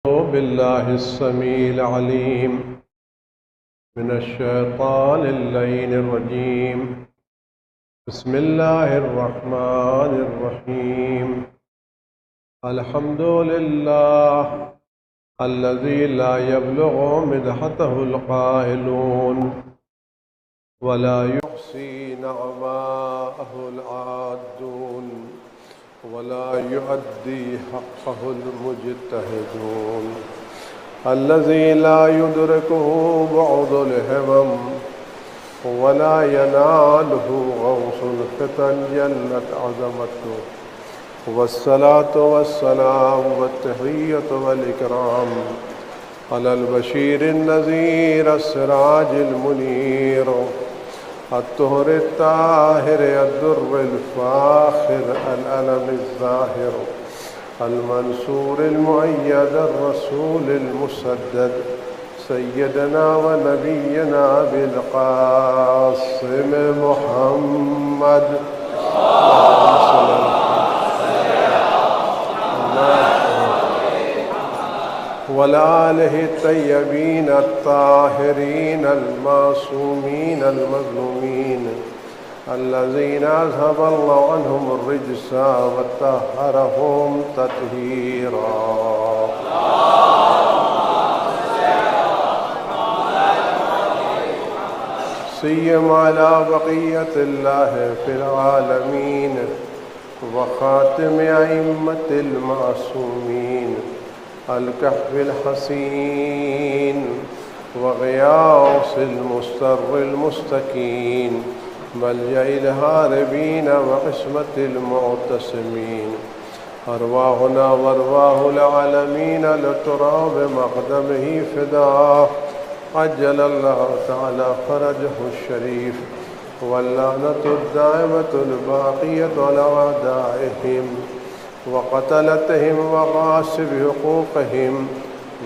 بالله السميع العليم من الشيطان اللعين الرجيم. بسم الله الرحمن الرحيم. الحمد لله الذي لا يبلغ مدحته القائلون ولا يحصي نعماءه العادون ولا يؤدي حقه المجتهدون. الذي لا يدركه بعد الهمم ولا يناله غوص الفتن جلت عظمته. والصلاة والسلام والتحية والإكرام على البشير النذير السراج المنير الطهر الطاهر الدر الفاخر الألم الظاهر المنصور المؤيد الرسول المسدد سيدنا ونبينا بالقاسم محمد وآله الطيبين الطاهرين المعصومين المظلومين الذين أذهب الله عنهم الرجس وطهرهم تطهيرا. سيما على بقية الله في العالمين وخاتم أئمة المعصومين الكهف الحسين وغياث المستر المستكين ملجأ الهاربين وعصمة المعتصمين. أرواحنا وأرواح العالمين لتراب مقدمه فداه. عجل الله تعالى فرجه الشريف واللعنة الدائمة الباقية على أعدائهم وقتلتهم وغاصب حقوقهم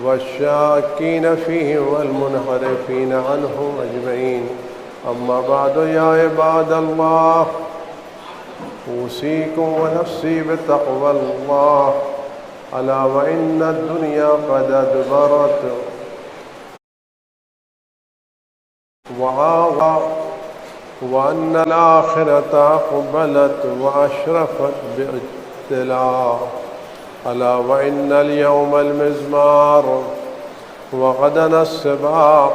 والشاكين فيهم والمنحرفين عنهم أجمعين. أما بعد يا عباد الله أوصيكم ونفسي بتقوى الله. ألا وإن الدنيا قد أدبرت وأن الآخرة أقبلت وأشرفت باجتلاء. ألا وإن اليوم المزمار وغدا السباق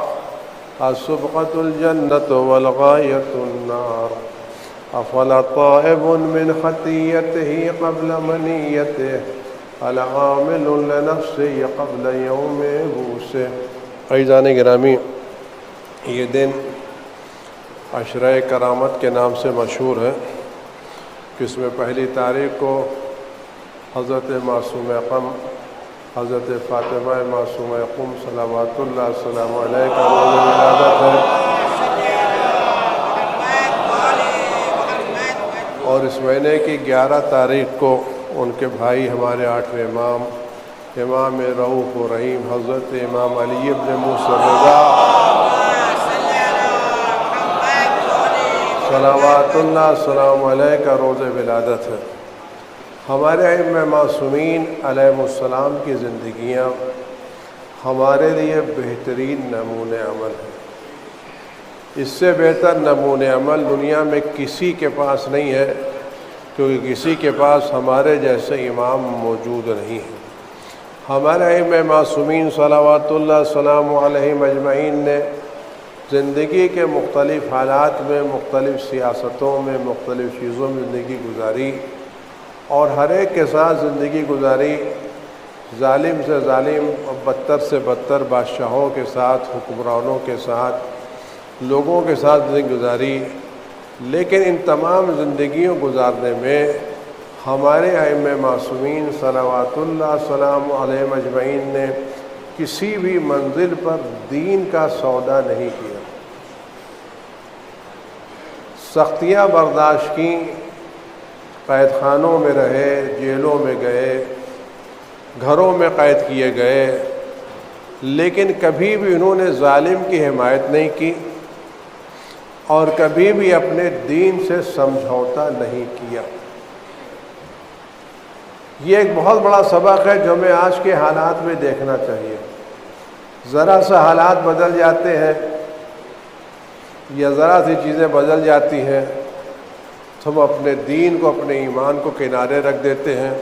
السبقة الجنة والغاية النار. أفلا طائب من خطيته قبل منيته العامل لنفسه قبل يوم بوسه. عزیزان گرامی، یہ دن عشرۂ کرامت کے نام سے مشہور ہے کہ اس میں پہلی تاریخ کو حضرت معصوم قم حضرت فاطمہ معصومہ قم صلوات اللہ السلام علیہ کا روز ولادت ہے، اور اس مہینے کی 11 تاریخ کو ان کے بھائی ہمارے 8ویں امام امام رؤوف و رحیم حضرت امام علی ابن موسیٰ رضا صلوات اللہ السلام علیہ کا روز ولادت ہے۔ ہمارے ائمہ معصومین علیہ السلام کی زندگیاں ہمارے لیے بہترین نمونۂ عمل ہے۔ اس سے بہتر نمونۂ عمل دنیا میں کسی کے پاس نہیں ہے، کیونکہ کسی کے پاس ہمارے جیسے امام موجود نہیں ہیں۔ ہمارے ائمہ معصومین صلوات اللہ السلام علیہم اجمعین نے زندگی کے مختلف حالات میں، مختلف سیاستوں میں، مختلف چیزوں میں زندگی گزاری، اور ہر ایک کے ساتھ زندگی گزاری، ظالم سے ظالم اور بدتر سے بدتر بادشاہوں کے ساتھ، حکمرانوں کے ساتھ، لوگوں کے ساتھ زندگی گزاری، لیکن ان تمام زندگیوں گزارنے میں ہمارے ائمہ معصومین صلوات اللہ السلام علیہم اجمعین نے کسی بھی منزل پر دین کا سودا نہیں کیا۔ سختیاں برداشت کیں، قید خانوں میں رہے، جیلوں میں گئے، گھروں میں قید کیے گئے، لیکن کبھی بھی انہوں نے ظالم کی حمایت نہیں کی اور کبھی بھی اپنے دین سے سمجھوتا نہیں کیا۔ یہ ایک بہت بڑا سبق ہے جو ہمیں آج کے حالات میں دیکھنا چاہیے۔ ذرا سا حالات بدل جاتے ہیں یا ذرا سی چیزیں بدل جاتی ہیں تو ہم اپنے دین کو، اپنے ایمان کو کنارے رکھ دیتے ہیں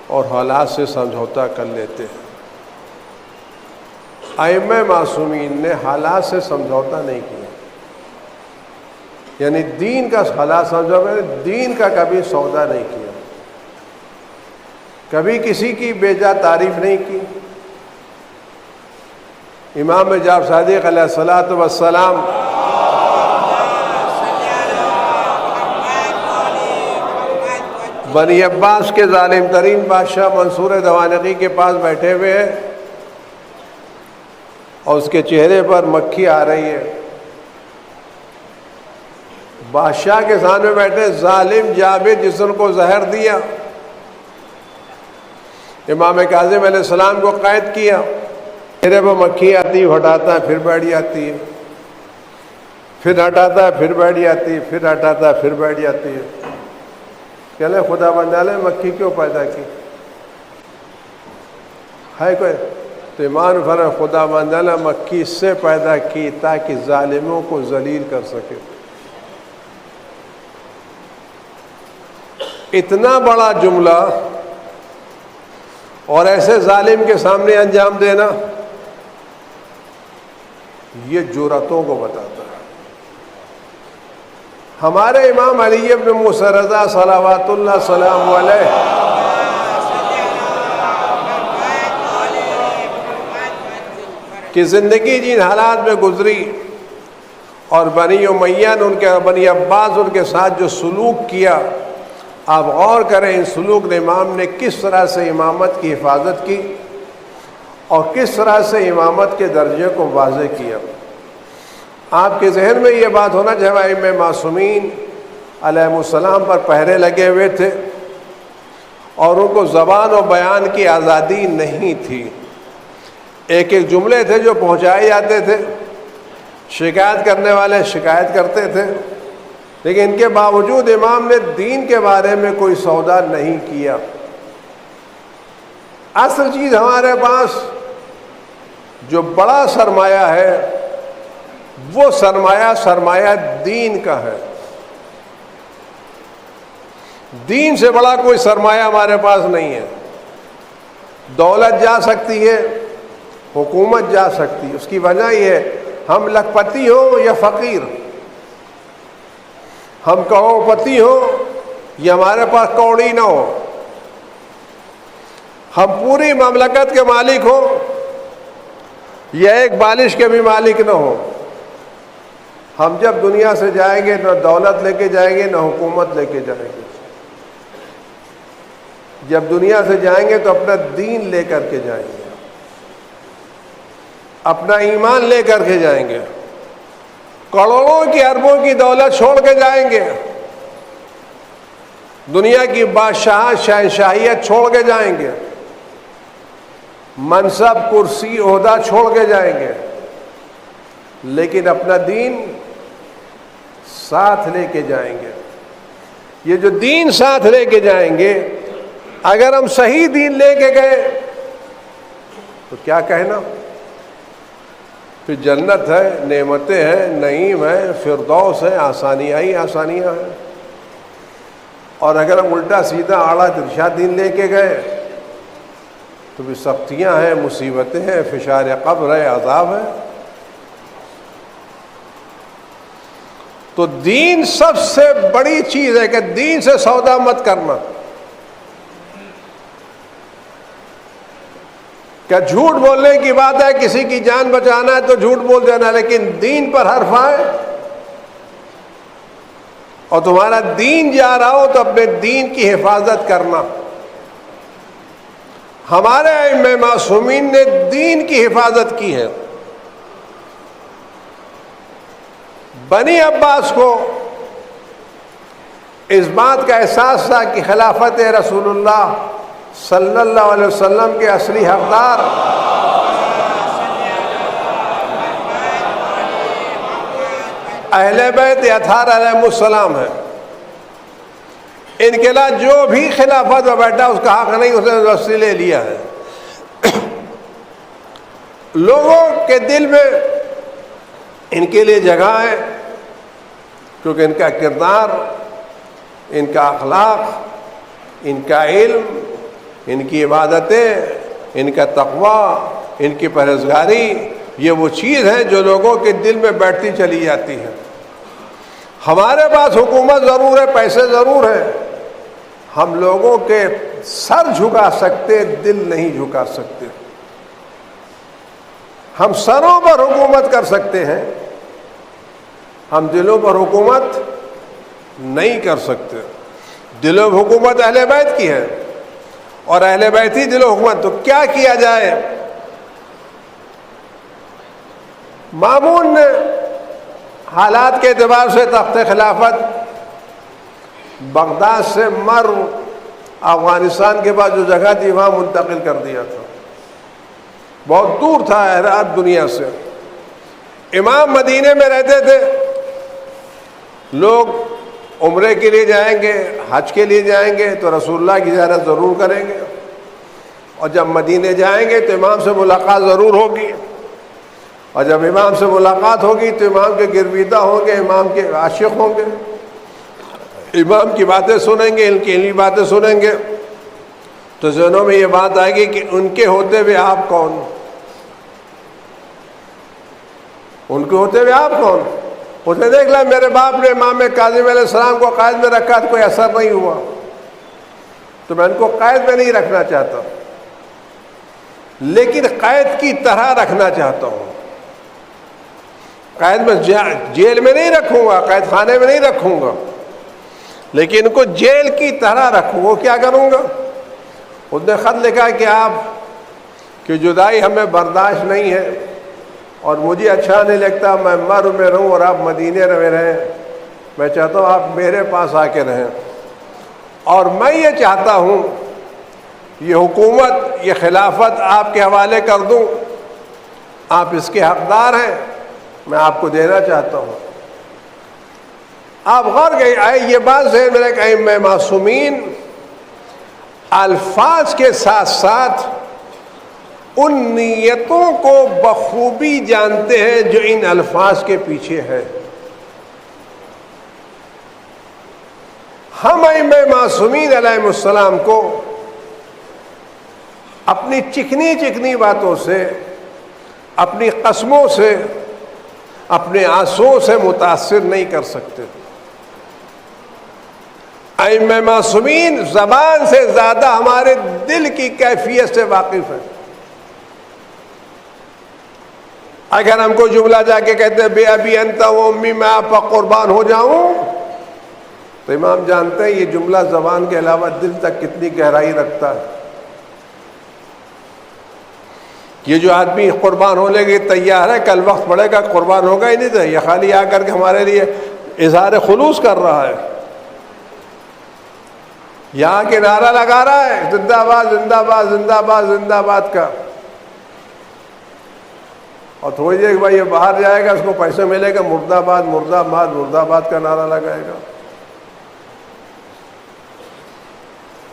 اور حالات سے سمجھوتا کر لیتے ہیں۔ ائمہ معصومین نے حالات سے سمجھوتا نہیں کیا، یعنی دین کا حالات سمجھوتا، دین کا کبھی سودا نہیں کیا، کبھی کسی کی بے جا تعریف نہیں کی۔ امام جعفر صادق علیہ الصلوۃ والسلام بنی عباس کے ظالم ترین بادشاہ منصور دوانقی کے پاس بیٹھے ہوئے ہیں اور اس کے چہرے پر مکھی آ رہی ہے۔ بادشاہ کے سامنے بیٹھے ظالم جابر جس نے ان کو زہر دیا، امام کاظم علیہ السلام کو قید کیا، چہرے پر مکھی آتی ہے، ہٹاتا ہے پھر بیٹھ جاتی ہے، پھر ہٹاتا ہے پھر بیٹھ جاتی ہے، پھر ہٹاتا ہے پھر بیٹھ جاتی ہے۔ کہلے خدا بندہ نے مکھی کیوں پیدا کی ہے کوئی؟ تو ایمان فرما خدا بندہ نے مکھی اس سے پیدا کی تاکہ ظالموں کو ذلیل کر سکے۔ اتنا بڑا جملہ اور ایسے ظالم کے سامنے انجام دینا، یہ جرأتوں کو بتاتا ہے۔ ہمارے امام علی بن موسیٰ رضا صلوات اللہ سلام علیہ کی زندگی جن حالات میں گزری اور بنی امیہ نے بنی عباس ان کے ساتھ جو سلوک کیا، آپ غور کریں ان سلوک نے امام نے کس طرح سے امامت کی حفاظت کی اور کس طرح سے امامت کے درجے کو واضح کیا۔ آپ کے ذہن میں یہ بات ہونا چاہیے ائمہ معصومین علیہ السلام پر پہرے لگے ہوئے تھے اور ان کو زبان و بیان کی آزادی نہیں تھی۔ ایک ایک جملے تھے جو پہنچائے جاتے تھے، شکایت کرنے والے شکایت کرتے تھے، لیکن ان کے باوجود امام نے دین کے بارے میں کوئی سودا نہیں کیا۔ اصل چیز ہمارے پاس جو بڑا سرمایہ ہے وہ سرمایہ دین کا ہے۔ دین سے بڑا کوئی سرمایہ ہمارے پاس نہیں ہے۔ دولت جا سکتی ہے، حکومت جا سکتی ہے، اس کی وجہ یہ ہے ہم لکھپتی ہو یا فقیر، ہم کروڑپتی ہو یا ہمارے پاس کوڑی نہ ہو، ہم پوری مملکت کے مالک ہو یا ایک بالش کے بھی مالک نہ ہو، ہم جب دنیا سے جائیں گے نہ دولت لے کے جائیں گے نہ حکومت لے کے جائیں گے۔ جب دنیا سے جائیں گے تو اپنا دین لے کر کے جائیں گے، اپنا ایمان لے کر کے جائیں گے، کروڑوں کی اربوں کی دولت چھوڑ کے جائیں گے، دنیا کی بادشاہ شہنشاہیت چھوڑ کے جائیں گے، منصب کرسی عہدہ چھوڑ کے جائیں گے، لیکن اپنا دین ساتھ لے کے جائیں گے۔ یہ جو دین ساتھ لے کے جائیں گے، اگر ہم صحیح دین لے کے گئے تو کیا کہنا، پھر جنت ہے، نعمتیں ہیں، نعیم ہے، فردوس ہے، آسانیاں ہی آسانیاں ہیں۔ اور اگر ہم الٹا سیدھا آڑا ترچھا دین لے کے گئے تو بھی سختیاں ہیں، مصیبتیں ہیں، فشار قبر ہے، عذاب ہے۔ تو دین سب سے بڑی چیز ہے کہ دین سے سودا مت کرنا۔ کیا جھوٹ بولنے کی بات ہے، کسی کی جان بچانا ہے تو جھوٹ بول دینا، لیکن دین پر حرف آئے اور تمہارا دین جا رہا ہو تو اپنے دین کی حفاظت کرنا۔ ہمارے ائمہ معصومین نے دین کی حفاظت کی ہے۔ بنی عباس کو اس بات کا احساس تھا کہ خلافت رسول اللہ صلی اللہ علیہ وسلم کے اصلی حقدار اہل بیت اطہار علیہ السلام ہیں۔ ان کے علاوہ جو بھی خلافت میں بیٹھا اس کا حق نہیں، اس نے رسی لے لیا ہے۔ لوگوں کے دل میں ان کے لیے جگہ ہے، کیونکہ ان کا کردار، ان کا اخلاق، ان کا علم، ان کی عبادتیں، ان کا تقوی، ان کی پرہیزگاری، یہ وہ چیز ہے جو لوگوں کے دل میں بیٹھتی چلی جاتی ہے۔ ہمارے پاس حکومت ضرور ہے، پیسے ضرور ہیں، ہم لوگوں کے سر جھکا سکتے، دل نہیں جھکا سکتے۔ ہم سروں پر حکومت کر سکتے ہیں، ہم دلوں پر حکومت نہیں کر سکتے۔ دل و حکومت اہل بیت کی ہے، اور اہل بیت ہی دل و حکومت۔ تو کیا کیا جائے؟ مامون نے حالات کے اعتبار سے تخت خلافت بغداد سے افغانستان کے بعد جو جگہ تھی وہاں منتقل کر دیا تھا، بہت دور تھا ہرات دنیا سے۔ امام مدینے میں رہتے تھے، لوگ عمرے کے لیے جائیں گے، حج کے لیے جائیں گے تو رسول اللہ کی زیارت ضرور کریں گے، اور جب مدینے جائیں گے تو امام سے ملاقات ضرور ہوگی، اور جب امام سے ملاقات ہوگی تو امام کے گرویدہ ہوں گے، امام کے عاشق ہوں گے، امام کی باتیں سنیں گے، ان کی علمی باتیں سنیں گے، تو ذہنوں میں یہ بات آئے گی کہ ان کے ہوتے ہوئے آپ کون؟ ان کے ہوتے ہوئے آپ کون؟ اس نے دیکھ لیا میرے باپ نے امام کاظم علیہ السلام کو قائد میں رکھا تو کوئی اثر نہیں ہوا، تو میں ان کو قائد میں نہیں رکھنا چاہتا، لیکن قائد کی طرح رکھنا چاہتا ہوں۔ قائد میں جیل میں نہیں رکھوں گا، قید خانے میں نہیں رکھوں گا، لیکن ان کو جیل کی طرح رکھوں گا۔ کیا کروں گا؟ اس نے خط لکھا کہ آپ کی جدائی ہمیں برداشت نہیں ہے، اور مجھے اچھا نہیں لگتا میں مرو میں رہوں اور آپ مدینے میں رہیں، میں چاہتا ہوں آپ میرے پاس آ کے رہیں، اور میں یہ چاہتا ہوں یہ حکومت، یہ خلافت آپ کے حوالے کر دوں، آپ اس کے حقدار ہیں، میں آپ کو دینا چاہتا ہوں۔ آپ غور گئے آئے یہ بات ذہن میں رکھ، ائمہ معصومین الفاظ کے ساتھ ساتھ ان نیتوں کو بخوبی جانتے ہیں جو ان الفاظ کے پیچھے ہے۔ ہم ائمہ معصومین علیہ السلام کو اپنی چکنی چکنی باتوں سے، اپنی قسموں سے، اپنے آنسوؤں سے متاثر نہیں کر سکتے۔ ائمہ معصومین زبان سے زیادہ ہمارے دل کی کیفیت سے واقف ہیں۔ اگر ہم کو جملہ جا کے کہتے ہیں بے ابی انت و امی، میں آپ پر قربان ہو جاؤں، تو امام جانتے ہیں یہ جملہ زبان کے علاوہ دل تک کتنی گہرائی رکھتا ہے۔ یہ جو آدمی قربان ہونے کے تیار ہے، کل وقت پڑے گا قربان ہوگا ہی نہیں، تو یہ خالی آ کر کے ہمارے لیے اظہار خلوص کر رہا ہے، یہاں کے نعرہ لگا رہا ہے زندہ باد زندہ باد زندہ باد زندہ باد کا، اور تھوڑی دیر بعد یہ باہر جائے گا، اس کو پیسے ملے گا، مرد آباد مرد آباد مرد آباد کا نعرہ لگائے گا۔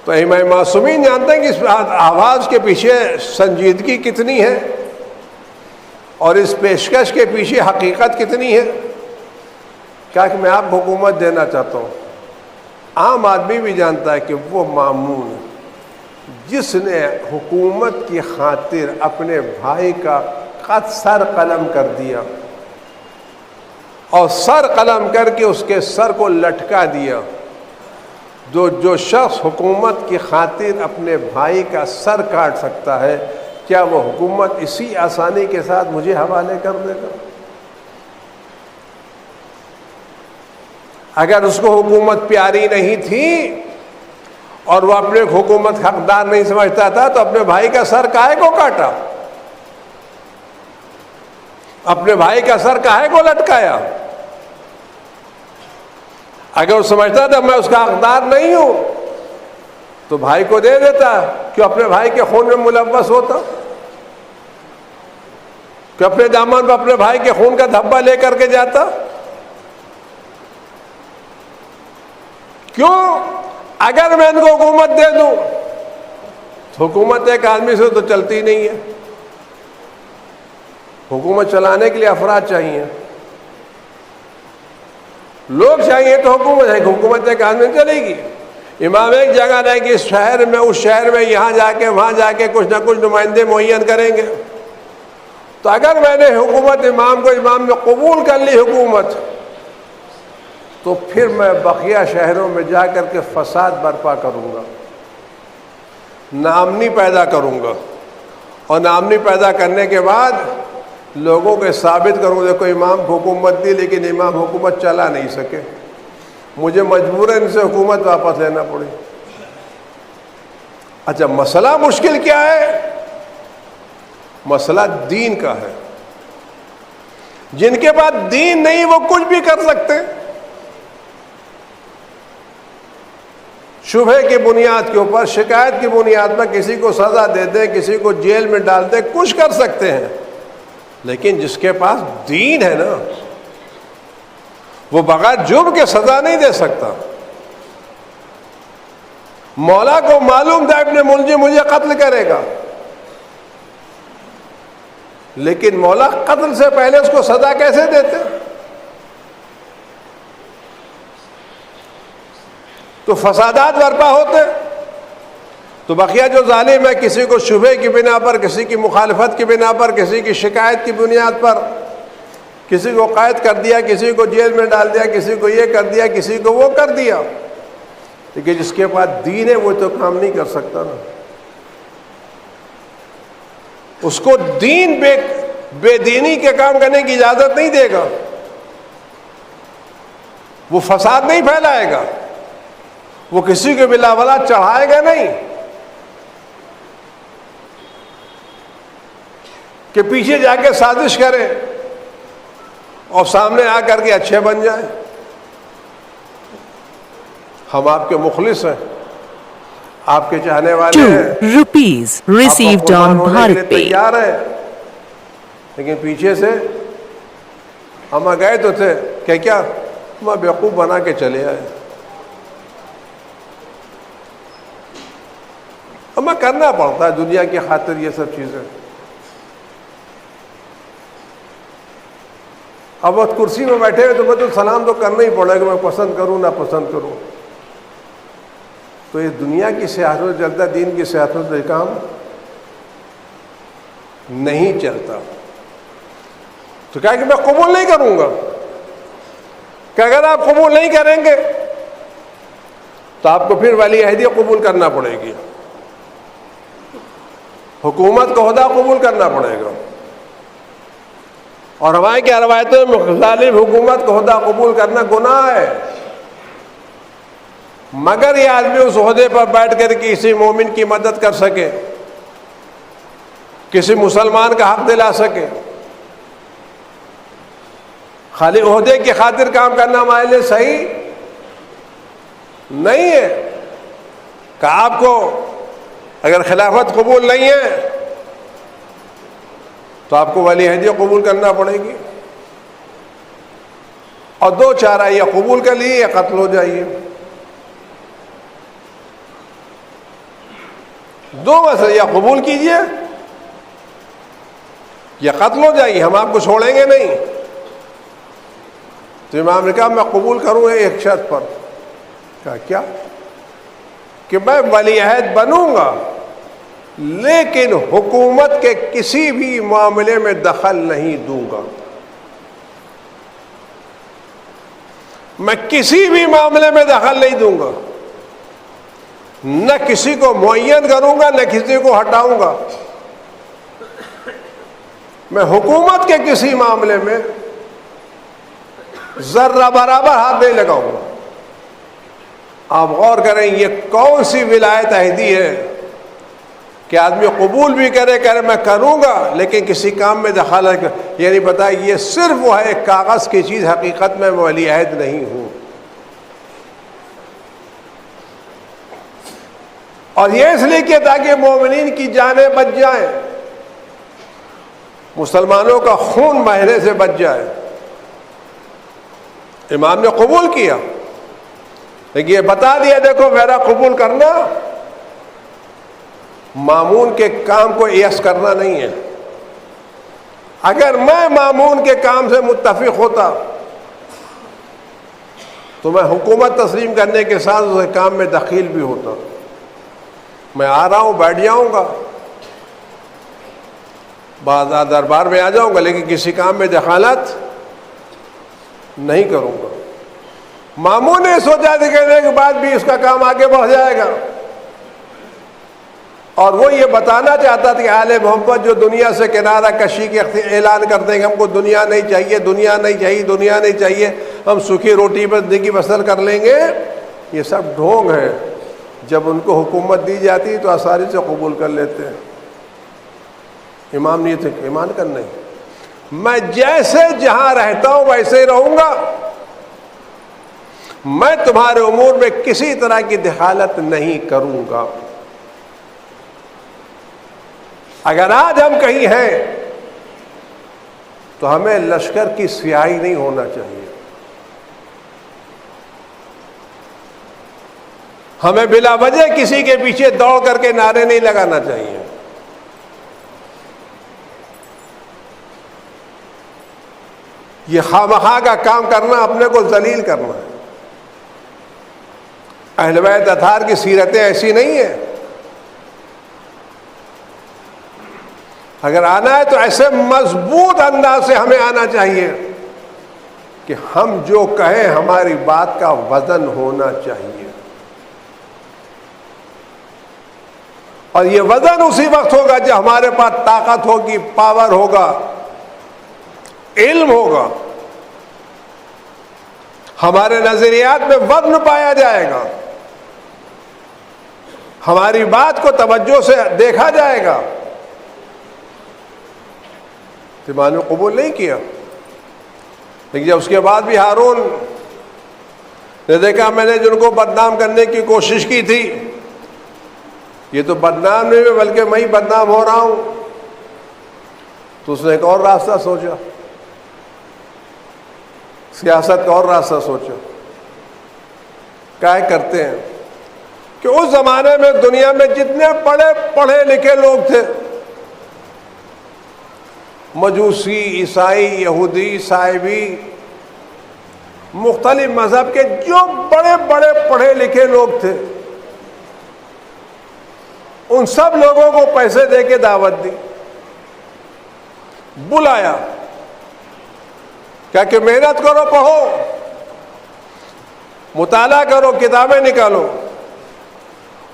تو ائمہ معصومین جانتے ہیں کہ اس آواز کے پیچھے سنجیدگی کتنی ہے، اور اس پیشکش کے پیچھے حقیقت کتنی ہے۔ کیا کہ میں آپ کو حکومت دینا چاہتا ہوں، عام آدمی بھی جانتا ہے کہ وہ مامون جس نے حکومت کی خاطر اپنے بھائی کا قد سر قلم کر دیا، اور سر قلم کر کے اس کے سر کو لٹکا دیا، جو شخص حکومت کی خاطر اپنے بھائی کا سر کاٹ سکتا ہے، کیا وہ حکومت اسی آسانی کے ساتھ مجھے حوالے کر دے گا؟ اگر اس کو حکومت پیاری نہیں تھی اور وہ اپنے حکومت حقدار نہیں سمجھتا تھا تو اپنے بھائی کا سر کاہے کو کاٹا؟ اپنے بھائی کا سر کاہے کو لٹکایا؟ اگر وہ سمجھتا تھا میں اس کا حقدار نہیں ہوں تو بھائی کو دے دیتا، کہ اپنے بھائی کے خون میں ملوث ہوتا، کہ اپنے دامن پر اپنے بھائی کے خون کا دھبا لے کر کے جاتا۔ کیوں؟ اگر میں ان کو حکومت دے دوں تو حکومت ایک آدمی سے تو چلتی نہیں ہے، حکومت چلانے کے لیے افراد چاہیے، لوگ چاہیے تو حکومت ہے، حکومت ایک آدمی چلے گی۔ امام ایک جگہ رہے گی، اس شہر میں اس شہر میں یہاں جا کے وہاں جا کے کچھ نہ کچھ نمائندے معین کریں گے۔ تو اگر میں نے حکومت امام نے قبول کر لی حکومت، تو پھر میں بقیہ شہروں میں جا کر کے فساد برپا کروں گا، ناامنی پیدا کروں گا، اور ناامنی پیدا کرنے کے بعد لوگوں کو ثابت کروں گا، دیکھو امام کو حکومت دی لیکن امام حکومت چلا نہیں سکے، مجھے مجبوراً ان سے حکومت واپس لینا پڑی۔ اچھا، مسئلہ مشکل کیا ہے؟ مسئلہ دین کا ہے۔ جن کے پاس دین نہیں وہ کچھ بھی کر سکتے، شبہ کی بنیاد کے اوپر، شکایت کی بنیاد پر کسی کو سزا دے دیں، کسی کو جیل میں ڈال دیں، کچھ کر سکتے ہیں، لیکن جس کے پاس دین ہے نا، وہ بغیر جرم کے سزا نہیں دے سکتا۔ مولا کو معلوم تھا ابن ملجم مجھے قتل کرے گا، لیکن مولا قتل سے پہلے اس کو سزا کیسے دیتے؟ تو فسادات برپا ہوتے۔ تو بقیہ جو ظالم ہے، کسی کو شبہ کی بنا پر، کسی کی مخالفت کی بنا پر، کسی کی شکایت کی بنیاد پر کسی کو قید کر دیا، کسی کو جیل میں ڈال دیا، کسی کو یہ کر دیا، کسی کو وہ کر دیا، لیکن جس کے پاس دین ہے وہ تو کام نہیں کر سکتا نا۔ اس کو دین بے دینی کے کام کرنے کی اجازت نہیں دے گا، وہ فساد نہیں پھیلائے گا، وہ کسی کو بلا ولا چڑھائے گا نہیں کہ پیچھے جا کے سازش کرے اور سامنے آ کر کے اچھے بن جائیں۔ ہم آپ کے مخلص ہیں، آپ کے چاہنے والے ہیں، روپیز ریسیوڈ آن بھارت پے، تیار ہیں، لیکن پیچھے سے ہم گئے تو تھے کہ کیا ہم بیوقوف بنا کے چلے آئے۔ ہمیں کرنا پڑتا ہے دنیا کی خاطر یہ سب چیزیں۔ اب وہ کرسی میں بیٹھے ہوئے تو میں تو سلام تو کرنا ہی پڑے گا، میں پسند کروں نہ پسند کروں۔ تو یہ دنیا کی سیاست چلتا، دین کی سیاست سے کام نہیں چلتا۔ تو کہا کہ میں قبول نہیں کروں گا، کہ اگر آپ قبول نہیں کریں گے تو آپ کو پھر ولی عہدی قبول کرنا پڑے گی، حکومت کا عہدہ قبول کرنا پڑے گا۔ اور ہماری کیا روایتوں میں ظالم حکومت کا عہدہ قبول کرنا گناہ ہے، مگر یہ آدمی اس عہدے پر بیٹھ کر کسی مومن کی مدد کر سکے، کسی مسلمان کا حق دلا سکے۔ خالی عہدے کی خاطر کام کرنا ہمارے لیے صحیح نہیں ہے کہ آپ کو اگر خلافت قبول نہیں ہے تو آپ کو ولی عہدی قبول کرنا پڑے گی، اور دو چارہ یا قبول کر لیے یا قتل ہو جائیے، دو مسئلے، یا قبول کیجئے یا قتل ہو جائیے، ہم آپ کو چھوڑیں گے نہیں۔ تو امام نے کہا میں قبول کروں گا ایک شرط پر۔ کہا کیا؟ کہ میں ولی عہد بنوں گا لیکن حکومت کے کسی بھی معاملے میں دخل نہیں دوں گا، میں کسی بھی معاملے میں دخل نہیں دوں گا، نہ کسی کو معین کروں گا نہ کسی کو ہٹاؤں گا، میں حکومت کے کسی معاملے میں ذرہ برابر ہاتھ نہیں لگاؤں گا۔ آپ غور کریں یہ کون سی ولایت عہدی ہے کہ آدمی قبول بھی کرے میں کروں گا لیکن کسی کام میں دخالت، یعنی بتائیے یہ صرف وہ ہے ایک کاغذ کی چیز، حقیقت میں ولی عہد نہیں ہوں۔ اور یہ اس لیے کہ تاکہ مومنین کی جانیں بچ جائیں، مسلمانوں کا خون بہنے سے بچ جائے۔ امام نے قبول کیا لیکن یہ بتا دیا دیکھو میرا قبول کرنا مامون کے کام کو یس کرنا نہیں ہے. اگر میں مامون کے کام سے متفق ہوتا تو میں حکومت تسلیم کرنے کے ساتھ اس کام میں دخیل بھی ہوتا. میں آ رہا ہوں بیٹھ جاؤں گا, بازار دربار میں آ جاؤں گا, لیکن کسی کام میں دخالت نہیں کروں گا. مامون نے سوچا تھا کہنے کے بعد بھی اس کا کام آگے بڑھ جائے گا, اور وہ یہ بتانا چاہتا تھا کہ آل محمد جو دنیا سے کنارہ کشی کے اعلان کرتے ہیں کہ ہم کو دنیا نہیں چاہیے, دنیا نہیں چاہیے, دنیا نہیں چاہیے, ہم سوکھی روٹی پر زندگی بسر کر لیں گے, یہ سب ڈھونگ ہے. جب ان کو حکومت دی جاتی ہے تو آسانی سے قبول کر لیتے ہیں. امام نہیں تھے, ایمان کرنا ہی, میں جیسے جہاں رہتا ہوں ویسے ہی رہوں گا, میں تمہارے امور میں کسی طرح کی دخالت نہیں کروں گا. اگر آج ہم کہیں ہیں تو ہمیں لشکر کی سیاہی نہیں ہونا چاہیے. ہمیں بلا وجہ کسی کے پیچھے دوڑ کر کے نعرے نہیں لگانا چاہیے. یہ خواہ کا کام کرنا اپنے کو ذلیل کرنا ہے. اہل بیت اطہار کی سیرتیں ایسی نہیں ہیں. اگر آنا ہے تو ایسے مضبوط انداز سے ہمیں آنا چاہیے کہ ہم جو کہیں ہماری بات کا وزن ہونا چاہیے. اور یہ وزن اسی وقت ہوگا جب ہمارے پاس طاقت ہوگی, پاور ہوگا, علم ہوگا, ہمارے نظریات میں وزن پایا جائے گا, ہماری بات کو توجہ سے دیکھا جائے گا. ایمان نے قبول نہیں کیا, لیکن جب اس کے بعد بھی ہارون نے دیکھا میں نے جن کو بدنام کرنے کی کوشش کی تھی, یہ تو بدنام نہیں ہوئے بلکہ میں ہی بدنام ہو رہا ہوں, تو اس نے ایک اور راستہ سوچا, سیاست کا اور راستہ سوچا. کیا کرتے ہیں کہ اس زمانے میں دنیا میں جتنے پڑھے لکھے لوگ تھے, مجوسی, عیسائی, یہودی, صائبی, مختلف مذہب کے جو بڑے بڑے پڑھے لکھے لوگ تھے, ان سب لوگوں کو پیسے دے کے دعوت دی, بلایا, کیا کہ محنت کرو, پڑھو, مطالعہ کرو, کتابیں نکالو,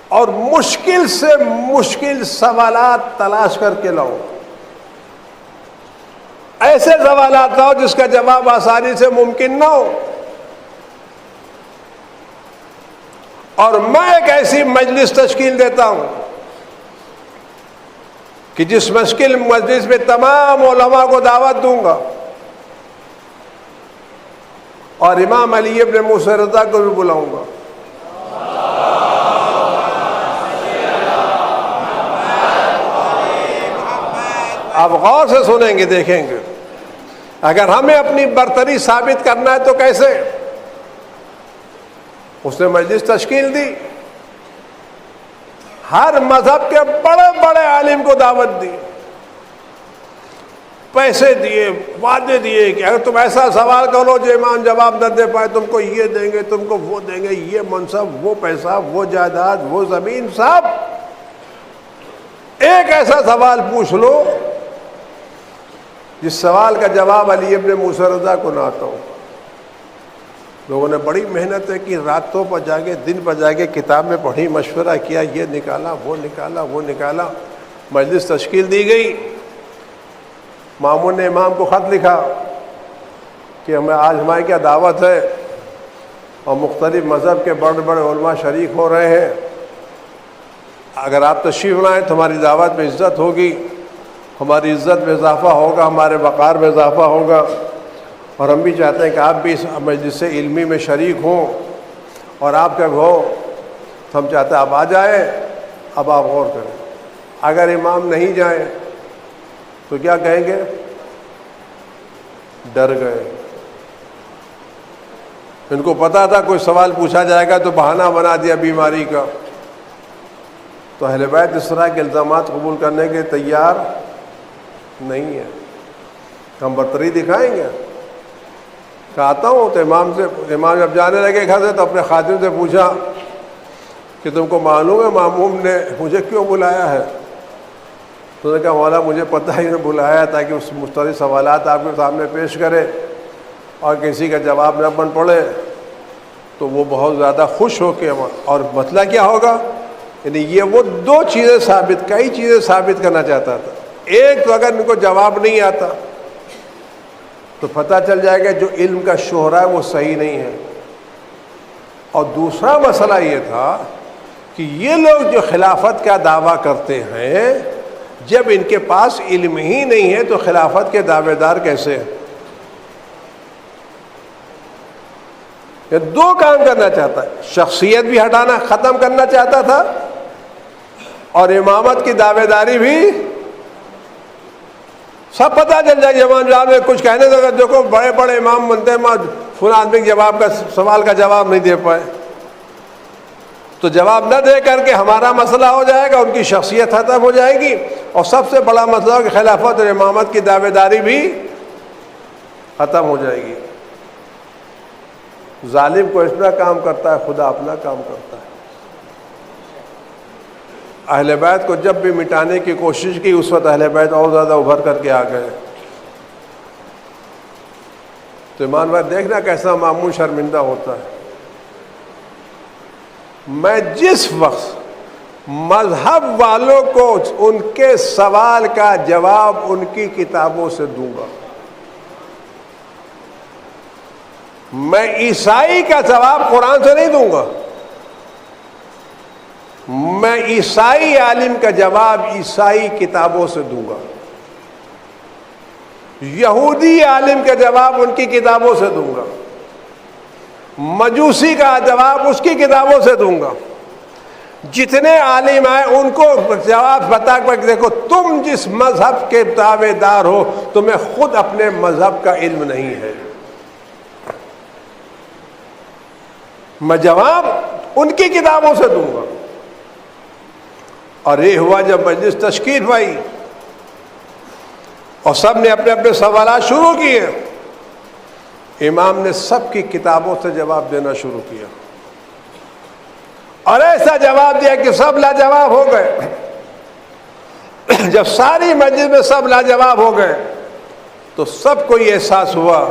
اور مشکل سے مشکل سوالات تلاش کر کے لاؤ. ایسے سوالات لاؤ جس کا جواب آسانی سے ممکن نہ ہو. اور میں ایک ایسی مجلس تشکیل دیتا ہوں کہ جس مشکل مجلس میں تمام علماء کو دعوت دوں گا, اور امام علی ابن موسیٰ رضا کو بھی بلاؤں گا. آپ غور سے سنیں گے, دیکھیں گے. اگر ہمیں اپنی برتری ثابت کرنا ہے تو کیسے؟ اس نے مجلس تشکیل دی, ہر مذہب کے بڑے بڑے عالم کو دعوت دی, پیسے دیے, وعدے دیے کہ اگر تم ایسا سوال کرو جو امام جواب نہ دے پائے تم کو یہ دیں گے, تم کو وہ دیں گے, یہ منصب, وہ پیسہ, وہ جائیداد, وہ زمین. سب ایک ایسا سوال پوچھ لو جس سوال کا جواب علی ابن موسیٰ رضا کو نہ آتا ہو. لوگوں نے بڑی محنتیں کی, راتوں پر جا کے, دن پر جا کے کتاب میں پڑھی, مشورہ کیا, یہ نکالا, وہ نکالا, وہ نکالا. مجلس تشکیل دی گئی. مامون نے امام کو خط لکھا کہ ہمیں آج ہماری کیا دعوت ہے, اور مختلف مذہب کے بڑے بڑے علماء شریک ہو رہے ہیں, اگر آپ تشریف لائیں تو ہماری دعوت میں عزت ہوگی, ہماری عزت میں اضافہ ہوگا, ہمارے وقار میں اضافہ ہوگا, اور ہم بھی چاہتے ہیں کہ آپ بھی اس مجلس علمی میں شریک ہوں, اور آپ کا ہو تو ہم چاہتے ہیں آپ آ جائیں. اب آپ غور کریں, اگر امام نہیں جائیں تو کیا کہیں گے؟ ڈر گئے. ان کو پتا تھا کوئی سوال پوچھا جائے گا تو بہانہ بنا دیا بیماری کا. تو اہل بیت اس طرح کے الزامات قبول کرنے کے تیار نہیں ہے. ہم برتری دکھائیں گے. کہتا ہوں تو امام جب جانے لگے گھر سے تو اپنے خادم سے پوچھا کہ تم کو معلوم ہے ماموم نے مجھے کیوں بلایا ہے؟ تو نے کہا مولا مجھے پتہ ہی انہیں بلایا تاکہ اس مختلف سوالات آپ کے سامنے پیش کرے اور کسی کا جواب نہ بن پڑے. تو وہ بہت زیادہ خوش ہو کے اور مسئلہ کیا ہوگا؟ یعنی یہ وہ دو چیزیں کئی چیزیں ثابت کرنا چاہتا تھا. ایک تو اگر ان کو جواب نہیں آتا تو پتہ چل جائے گا جو علم کا شہرہ ہے وہ صحیح نہیں ہے. اور دوسرا مسئلہ یہ تھا کہ یہ لوگ جو خلافت کا دعویٰ کرتے ہیں جب ان کے پاس علم ہی نہیں ہے تو خلافت کے دعوے دار کیسے ہیں؟ یہ دو کام کرنا چاہتا ہے. شخصیت بھی ہٹانا ختم کرنا چاہتا تھا اور امامت کی دعوے داری بھی. سب پتہ چل جائے امام صاحب نے کچھ کہنے لگا دیکھو بڑے بڑے امام بنتے ہیں فلاں آدمی کے سوال کا جواب نہیں دے پائے. تو جواب نہ دے کر کے ہمارا مسئلہ ہو جائے گا, ان کی شخصیت ختم ہو جائے گی, اور سب سے بڑا مسئلہ کہ خلافت اور امامت کی دعوے داری بھی ختم ہو جائے گی. ظالم کو اپنا کام کرتا ہے, خدا اپنا کام کرتا ہے. اہل بیت کو جب بھی مٹانے کی کوشش کی اس وقت اہل بیت اور زیادہ ابھر کر کے آ گئے. تو ایمان بھائی دیکھنا کیسا مامون شرمندہ ہوتا ہے. میں جس وقت مذہب والوں کو ان کے سوال کا جواب ان کی کتابوں سے دوں گا, میں عیسائی کا جواب قرآن سے نہیں دوں گا. میں عیسائی عالم کا جواب عیسائی کتابوں سے دوں گا, یہودی عالم کا جواب ان کی کتابوں سے دوں گا, مجوسی کا جواب اس کی کتابوں سے دوں گا. جتنے عالم آئے ان کو جواب بتا کر دیکھو تم جس مذہب کے تابع دار ہو تمہیں خود اپنے مذہب کا علم نہیں ہے. میں جواب ان کی کتابوں سے دوں گا. اور یہ ہوا جب مجلس تشکیل ہوئی اور سب نے اپنے اپنے سوالات شروع کیے, امام نے سب کی کتابوں سے جواب دینا شروع کیا اور ایسا جواب دیا کہ سب لاجواب ہو گئے. جب ساری مجلس میں سب لاجواب ہو گئے تو سب کو یہ احساس ہوا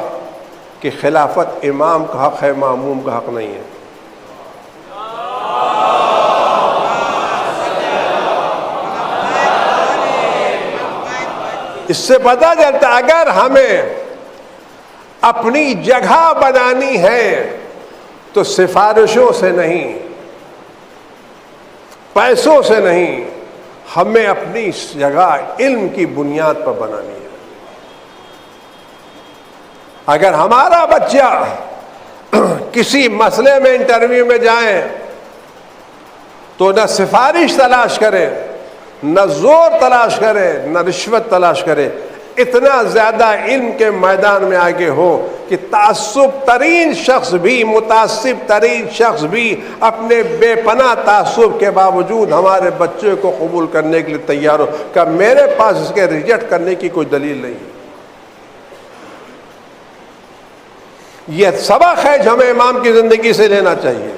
کہ خلافت امام کا حق ہے, ماموم کا حق نہیں ہے. اس سے پتہ چلتا اگر ہمیں اپنی جگہ بنانی ہے تو سفارشوں سے نہیں, پیسوں سے نہیں, ہمیں اپنی جگہ علم کی بنیاد پر بنانی ہے. اگر ہمارا بچہ کسی مسئلے میں انٹرویو میں جائیں تو نہ سفارش تلاش کرے, نہ زور تلاش کرے, نہ رشوت تلاش کرے, اتنا زیادہ علم کے میدان میں آگے ہو کہ تعصب ترین شخص بھی, متعصب ترین شخص بھی اپنے بے پناہ تعصب کے باوجود ہمارے بچے کو قبول کرنے کے لیے تیار ہو کہ میرے پاس اس کے ریجیکٹ کرنے کی کوئی دلیل نہیں. یہ سبق ہے جو ہمیں امام کی زندگی سے لینا چاہیے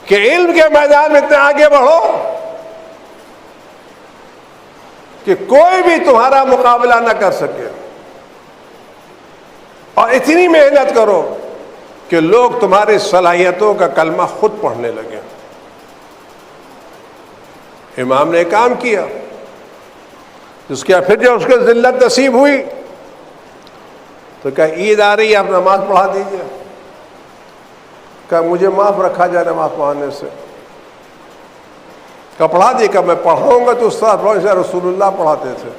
کہ علم کے میدان میں اتنے آگے بڑھو کہ کوئی بھی تمہارا مقابلہ نہ کر سکے, اور اتنی محنت کرو کہ لوگ تمہاری صلاحیتوں کا کلمہ خود پڑھنے لگے. امام نے کام کیا جس کے پھر جب اس کو ذلت نصیب ہوئی تو کہا عید آ رہی ہے, آپ نماز پڑھا دیجیے. کہ مجھے معاف رکھا جائے نماز پڑھانے سے. کہ پڑھا دی, کہ میں پڑھاؤں گا تو استاد پڑھو جیسے رسول اللہ پڑھاتے تھے,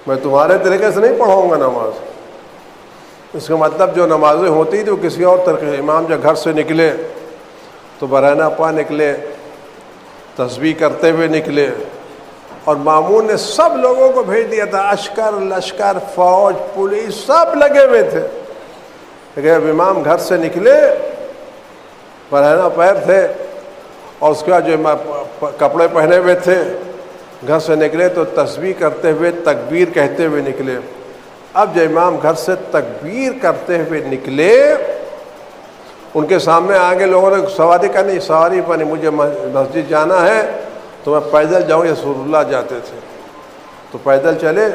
میں تمہارے طریقے سے نہیں پڑھاؤں گا نماز. اس کا مطلب جو نمازیں ہوتی تھی وہ کسی اور طریقے. امام جب گھر سے نکلے تو برہنہ پا نکلے, تسبیح کرتے ہوئے نکلے, اور مامون نے سب لوگوں کو بھیج دیا تھا، عسکر لشکر فوج پولیس سب لگے ہوئے تھے، لیکن اب امام گھر سے نکلے پرہنہ پیر تھے اور اس کے بعد جو کپڑے پہنے ہوئے تھے، گھر سے نکلے تو تسبیح کرتے ہوئے تکبیر کہتے ہوئے نکلے۔ اب جو امام گھر سے تکبیر کرتے ہوئے نکلے، ان کے سامنے آگے لوگوں نے سواری کرنی، سواری پر نہیں، مجھے مسجد جانا ہے تو میں پیدل جاؤں، یا رسول اللہ جاتے تھے تو پیدل چلے۔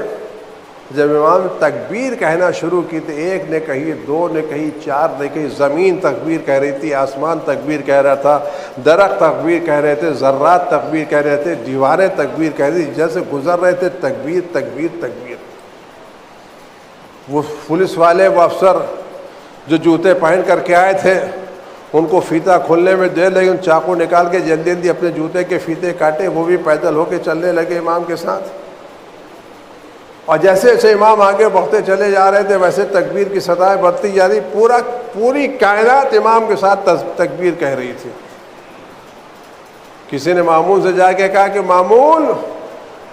جب امام تکبیر کہنا شروع کی تو ایک نے کہی، دو نے کہی، چار نے کہی، زمین تکبیر کہہ رہی تھی، آسمان تکبیر کہہ رہا تھا، درخت تکبیر کہہ رہے تھے، ذرات تکبیر کہہ رہے تھے، دیواریں تکبیر کہہ رہی تھی، جیسے گزر رہے تھے تکبیر تکبیر تکبیر۔ وہ پولیس والے، وہ افسر جو جوتے پہن کر کے آئے تھے، ان کو فیتہ کھولنے میں دیر لگی، ان چاقو نکال کے جلدی جلدی اپنے جوتے کے فیتے کاٹے، وہ بھی پیدل ہو کے چلنے لگے امام کے ساتھ۔ اور جیسے جیسے امام آگے بڑھتے چلے جا رہے تھے ویسے تکبیر کی سطح بڑھتی جا رہی، پوری کائنات امام کے ساتھ تکبیر کہہ رہی تھی۔ کسی نے مامون سے جا کے کہا کہ مامون،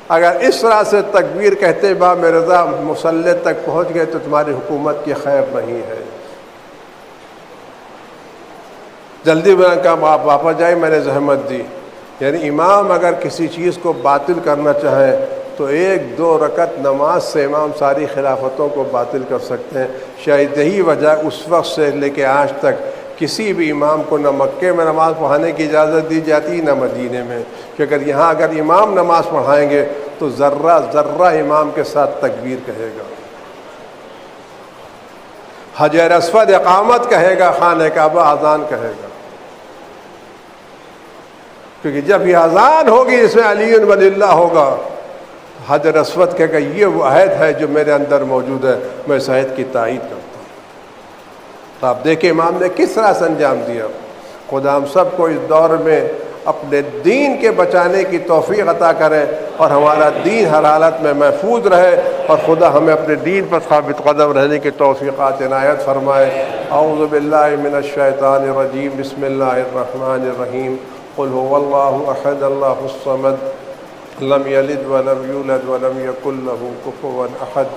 اگر اس طرح سے تکبیر کہتے امام رضا مصلی تک پہنچ گئے تو تمہاری حکومت کی خیر نہیں ہے۔ جلدی بنا کہا آپ واپس جائے، میں نے زحمت دی۔ یعنی امام اگر کسی چیز کو باطل کرنا چاہیں تو ایک دو رکعت نماز سے امام ساری خلافتوں کو باطل کر سکتے ہیں۔ شاید یہی وجہ اس وقت سے لے کے آج تک کسی بھی امام کو نہ مکے میں نماز پڑھانے کی اجازت دی جاتی نہ مدینے میں، کہ اگر امام نماز پڑھائیں گے تو ذرہ ذرہ امام کے ساتھ تکبیر کہے گا، حجر اسود اقامت کہے گا، خانہ کعبہ اذان کہے گا، کیونکہ جب یہ اذان ہوگی جس میں علی ولی اللہ ہوگا، حجر اسود کہے گا یہ وہ عہد ہے جو میرے اندر موجود ہے، میں اس عہد کی تائید کرتا ہوں۔ تو آپ دیکھیں امام نے کس طرح سے انجام دیا۔ خدا ہم سب کو اس دور میں اپنے دین کے بچانے کی توفیق عطا کرے اور ہمارا دین ہر حالت میں محفوظ رہے، اور خدا ہمیں اپنے دین پر ثابت قدم رہنے کی توفیقات عنایت فرمائے۔ اعوذ باللہ من الشیطان الرجیم، بسم اللہ الرحمن الرحیم، قل هو اللہ احد اللہ الصمد لم یلد ولم یولد ولم یکن له کفوا احد۔